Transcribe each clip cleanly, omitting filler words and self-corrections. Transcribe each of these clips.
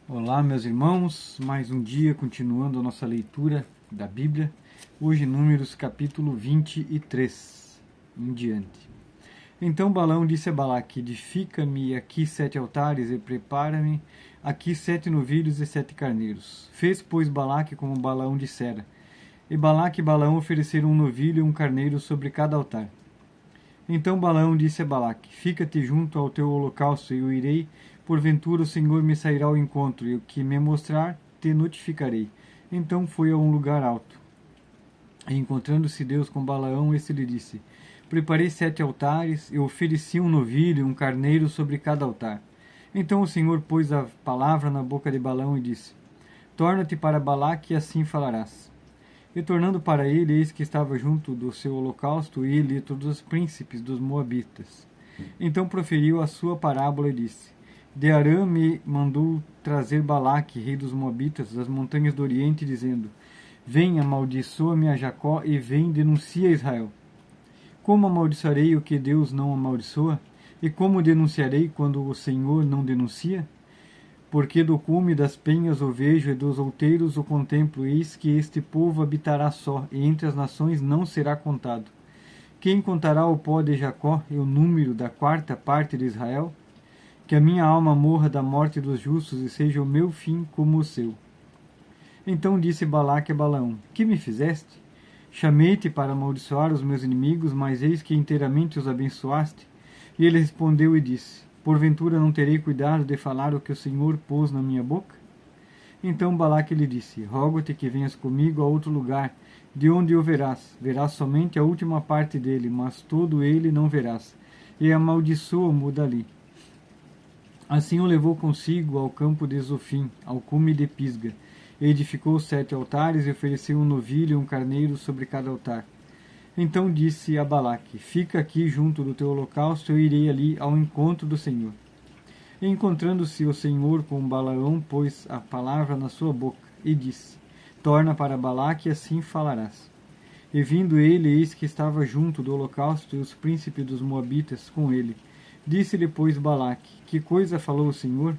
Olá, meus irmãos, mais um dia continuando a nossa leitura da Bíblia, hoje Números capítulo 23 em diante. Então Balaão disse a Balaque: edifica-me aqui 7 altares e prepara-me aqui 7 novilhos e 7 carneiros. Fez, pois, Balaque como Balaão dissera. E Balaque e Balaão ofereceram um novilho e um carneiro sobre cada altar. Então Balaão disse a Balaque: fica-te junto ao teu holocausto, e eu irei. Porventura o Senhor me sairá ao encontro, e o que me mostrar, te notificarei. Então foi a um lugar alto. E encontrando-se Deus com Balaão, este lhe disse: preparei 7 altares, e ofereci um novilho e um carneiro sobre cada altar. Então o Senhor pôs a palavra na boca de Balaão e disse: torna-te para Balaque, e assim falarás. E tornando para ele, eis que estava junto do seu holocausto ele e todos os príncipes dos moabitas. Então proferiu a sua parábola e disse: de Arã me mandou trazer Balaque, rei dos moabitas, das montanhas do Oriente, dizendo: vem, amaldiçoa-me a Jacó, e vem, denuncia a Israel. Como amaldiçoarei o que Deus não amaldiçoa? E como denunciarei quando o Senhor não denuncia? Porque do cume das penhas o vejo, e dos outeiros o contemplo, eis que este povo habitará só, e entre as nações não será contado. Quem contará o pó de Jacó, e o número da 4ª parte de Israel? Que a minha alma morra da morte dos justos, e seja o meu fim como o seu. Então disse Balaque a Balaão: que me fizeste? Chamei-te para amaldiçoar os meus inimigos, mas eis que inteiramente os abençoaste. E ele respondeu e disse: porventura não terei cuidado de falar o que o Senhor pôs na minha boca? Então Balaque lhe disse: rogo-te que venhas comigo a outro lugar, de onde o verás. Verás somente a última parte dele, mas todo ele não verás. E amaldiçoa-mo dali. Assim o levou consigo ao campo de Zofim, ao cume de Pisga. Edificou 7 altares e ofereceu um novilho e um carneiro sobre cada altar. Então disse a Balaque: fica aqui junto do teu holocausto, eu irei ali ao encontro do Senhor. E encontrando-se o Senhor com Balaão, pôs a palavra na sua boca, e disse: torna para Balaque, e assim falarás. E vindo ele, eis que estava junto do holocausto, e os príncipes dos moabitas com ele. Disse-lhe, pois, Balaque: que coisa falou o Senhor?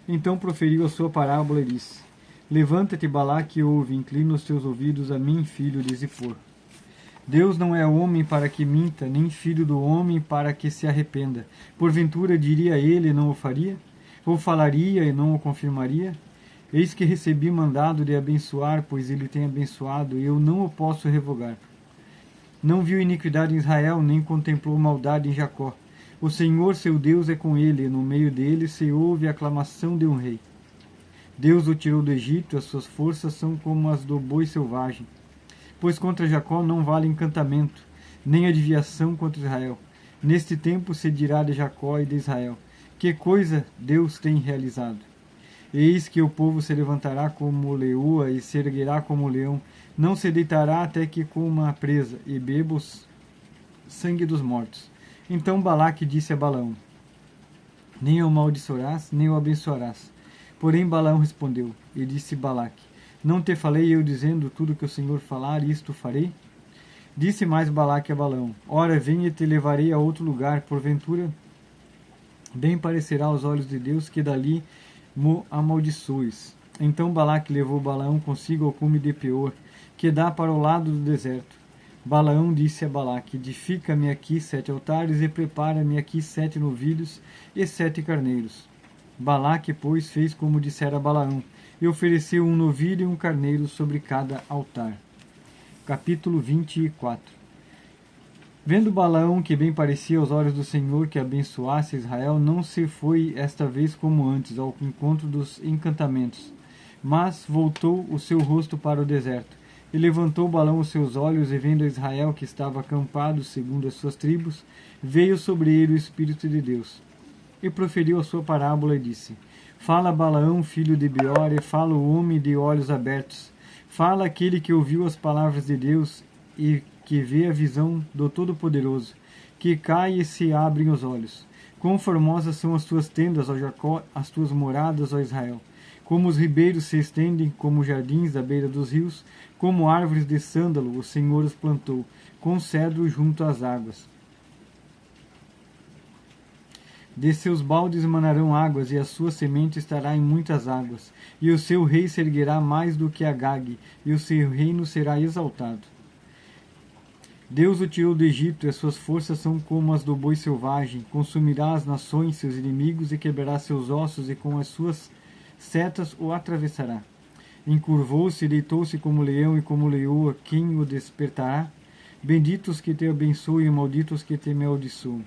Então proferiu a sua parábola e disse: levanta-te, Balaque, e ouve, inclina os teus ouvidos a mim, filho de Zippor. Deus não é homem para que minta, nem filho do homem para que se arrependa. Porventura diria ele e não o faria? Ou falaria e não o confirmaria? Eis que recebi mandado de abençoar, pois ele tem abençoado, e eu não o posso revogar. Não viu iniquidade em Israel, nem contemplou maldade em Jacó. O Senhor seu Deus é com ele, e no meio dele se ouve a aclamação de um rei. Deus o tirou do Egito, as suas forças são como as do boi selvagem. Pois contra Jacó não vale encantamento, nem adivinhação contra Israel. Neste tempo se dirá de Jacó e de Israel: que coisa Deus tem realizado! Eis que o povo se levantará como leoa e se erguerá como leão, não se deitará até que coma a presa, e beba o sangue dos mortos. Então Balaque disse a Balaão: nem o amaldiçoarás, nem o abençoarás. Porém Balaão respondeu, e disse Balaque: não te falei eu dizendo tudo que o Senhor falar, isto farei? Disse mais Balaque a Balaão: ora, vem e te levarei a outro lugar, porventura bem parecerá aos olhos de Deus que dali mo amaldiçoes. Então Balaque levou Balaão consigo ao cume de Peor, que dá para o lado do deserto. Balaão disse a Balaque: edifica-me aqui 7 altares e prepara-me aqui 7 novilhos e 7 carneiros. Balaque, pois, fez como dissera Balaão, e ofereceu um novilho e um carneiro sobre cada altar. Capítulo 24. Vendo Balaão que bem parecia aos olhos do Senhor que abençoasse Israel, não se foi esta vez como antes ao encontro dos encantamentos, mas voltou o seu rosto para o deserto. E levantou Balaão os seus olhos, e vendo Israel que estava acampado segundo as suas tribos, veio sobre ele o Espírito de Deus. E proferiu a sua parábola e disse: fala Balaão, filho de Beor, e fala o homem de olhos abertos. Fala aquele que ouviu as palavras de Deus e que vê a visão do Todo-Poderoso, que cai e se abrem os olhos. Quão formosas são as tuas tendas, ó Jacó, as tuas moradas, ó Israel. Como os ribeiros se estendem, como jardins à beira dos rios, como árvores de sândalo, o Senhor os plantou, com cedro junto às águas. De seus baldes manarão águas, e a sua semente estará em muitas águas. E o seu rei se erguerá mais do que Agag, e o seu reino será exaltado. Deus o tirou do Egito, e as suas forças são como as do boi selvagem. Consumirá as nações, seus inimigos, e quebrará seus ossos, e com as suas setas o atravessará. Encurvou-se e deitou-se como leão, e como leoa, quem o despertará? Benditos que te abençoem, e malditos que te amaldiçoam.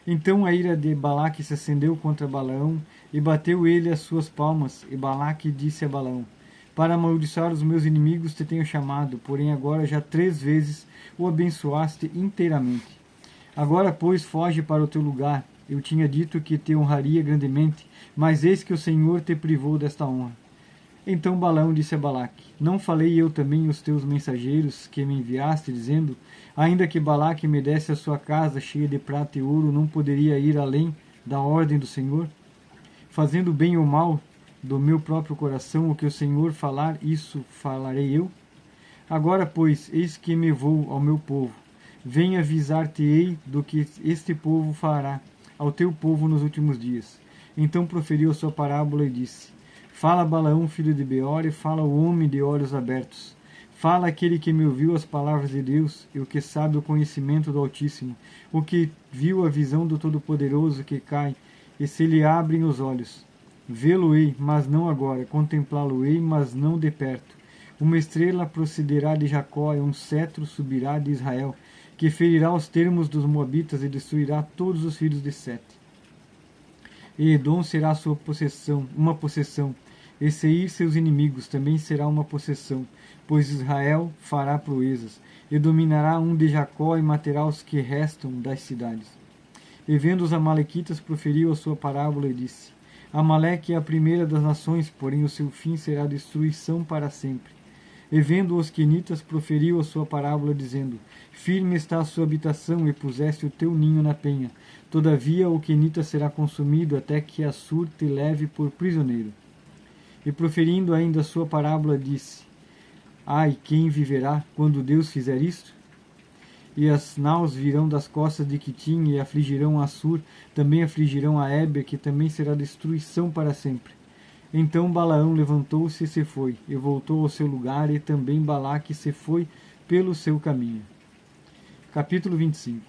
Então a ira de Balaque se acendeu contra Balaão, e bateu ele as suas palmas, e Balaque disse a Balaão: Para amaldiçoar os meus inimigos te tenho chamado, porém agora já 3 vezes o abençoaste inteiramente. Agora, pois, foge para o teu lugar. Eu tinha dito que te honraria grandemente, mas eis que o Senhor te privou desta honra. Então Balaão disse a Balaque: Não falei eu também os teus mensageiros que me enviaste, dizendo: Ainda que Balaque me desse a sua casa cheia de prata e ouro, não poderia ir além da ordem do Senhor? Fazendo bem ou mal do meu próprio coração, o que o Senhor falar, isso falarei eu? Agora, pois, eis que me vou ao meu povo. Venha avisar-te-ei do que este povo fará ao teu povo nos últimos dias. Então proferiu a sua parábola e disse: Fala Balaão, filho de Beor, e fala o homem de olhos abertos. Fala aquele que me ouviu as palavras de Deus, e o que sabe o conhecimento do Altíssimo, o que viu a visão do Todo-Poderoso que cai, e se lhe abrem os olhos. Vê-lo-ei, mas não agora, contemplá-lo-ei, mas não de perto. Uma estrela procederá de Jacó, e um cetro subirá de Israel, que ferirá os termos dos Moabitas e destruirá todos os filhos de Sete. E Edom será sua possessão, uma possessão, e Seir seus inimigos também será uma possessão, pois Israel fará proezas, e dominará um de Jacó e matará os que restam das cidades. E vendo os amalequitas, proferiu a sua parábola e disse: Amaleque é a primeira das nações, porém o seu fim será destruição para sempre. E vendo os quenitas, proferiu a sua parábola, dizendo: Firme está a sua habitação, e puseste o teu ninho na penha. Todavia o quenita será consumido, até que Assur te leve por prisioneiro. E proferindo ainda a sua parábola, disse: Ai, quem viverá quando Deus fizer isto? E as naus virão das costas de Quitim, e afligirão Assur, também afligirão a Éber, que também será destruição para sempre. Então Balaão levantou-se e se foi, e voltou ao seu lugar, e também Balaque se foi pelo seu caminho. Capítulo 25.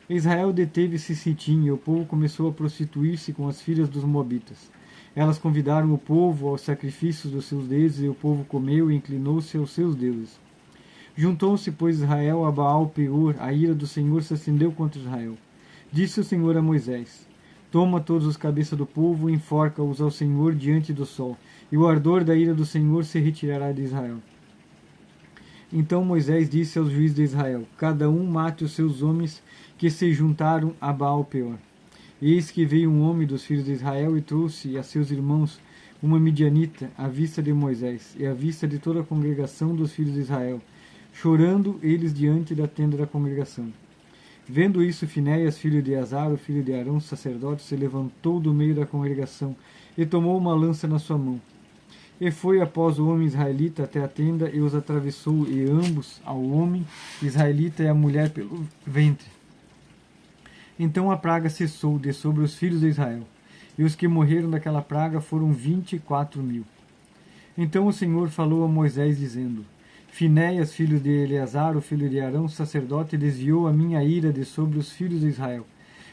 Israel deteve-se em Sitim, e o povo começou a prostituir-se com as filhas dos Moabitas. Elas convidaram o povo aos sacrifícios dos seus deuses, e o povo comeu e inclinou-se aos seus deuses. Juntou-se, pois, Israel a Baal-Peor, a ira do Senhor se acendeu contra Israel. Disse o Senhor a Moisés: Toma todos os cabeças do povo e enforca-os ao Senhor diante do sol, e o ardor da ira do Senhor se retirará de Israel. Então Moisés disse aos juízes de Israel: Cada um mate os seus homens que se juntaram a Baal-Peor. Eis que veio um homem dos filhos de Israel e trouxe a seus irmãos uma midianita à vista de Moisés e à vista de toda a congregação dos filhos de Israel, chorando eles diante da tenda da congregação. Vendo isso, Finéias, filho de Azar, o filho de Arão, sacerdote, se levantou do meio da congregação e tomou uma lança na sua mão. E foi após o homem israelita até a tenda e os atravessou, e ambos, ao homem israelita e à mulher, pelo ventre. Então a praga cessou de sobre os filhos de Israel, e os que morreram daquela praga foram 24.000. Então o Senhor falou a Moisés, dizendo: Finéias, filho de Eleazar, o filho de Arão, sacerdote, desviou a minha ira de sobre os filhos de Israel,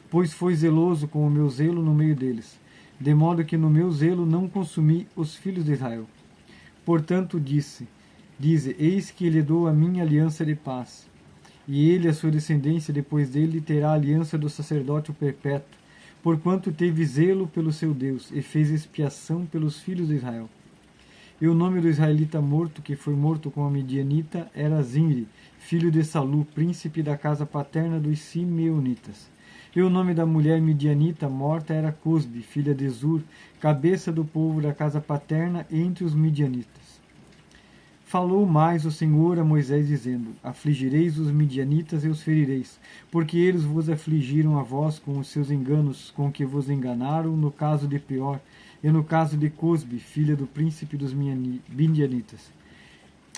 pois foi zeloso com o meu zelo no meio deles, de modo que no meu zelo não consumi os filhos de Israel. Portanto dize, eis que lhe dou a minha aliança de paz, e ele, a sua descendência depois dele, terá a aliança do sacerdócio perpétuo, porquanto teve zelo pelo seu Deus, e fez expiação pelos filhos de Israel. E o nome do israelita morto, que foi morto com a midianita, era Zimri, filho de Salu, príncipe da casa paterna dos Simeonitas. E o nome da mulher midianita morta era Cosbe, filha de Zur, cabeça do povo da casa paterna entre os midianitas. Falou mais o Senhor a Moisés, dizendo: Afligireis os midianitas e os ferireis, porque eles vos afligiram a vós com os seus enganos, com que vos enganaram no caso de Peor, e no caso de Cosbe, filha do príncipe dos midianitas,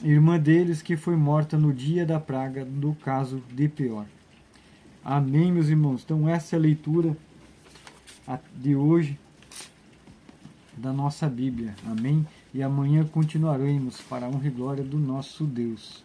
irmã deles, que foi morta no dia da praga do caso de Peor. Amém, meus irmãos? Então essa é a leitura de hoje da nossa Bíblia. Amém? E amanhã continuaremos para a honra e glória do nosso Deus.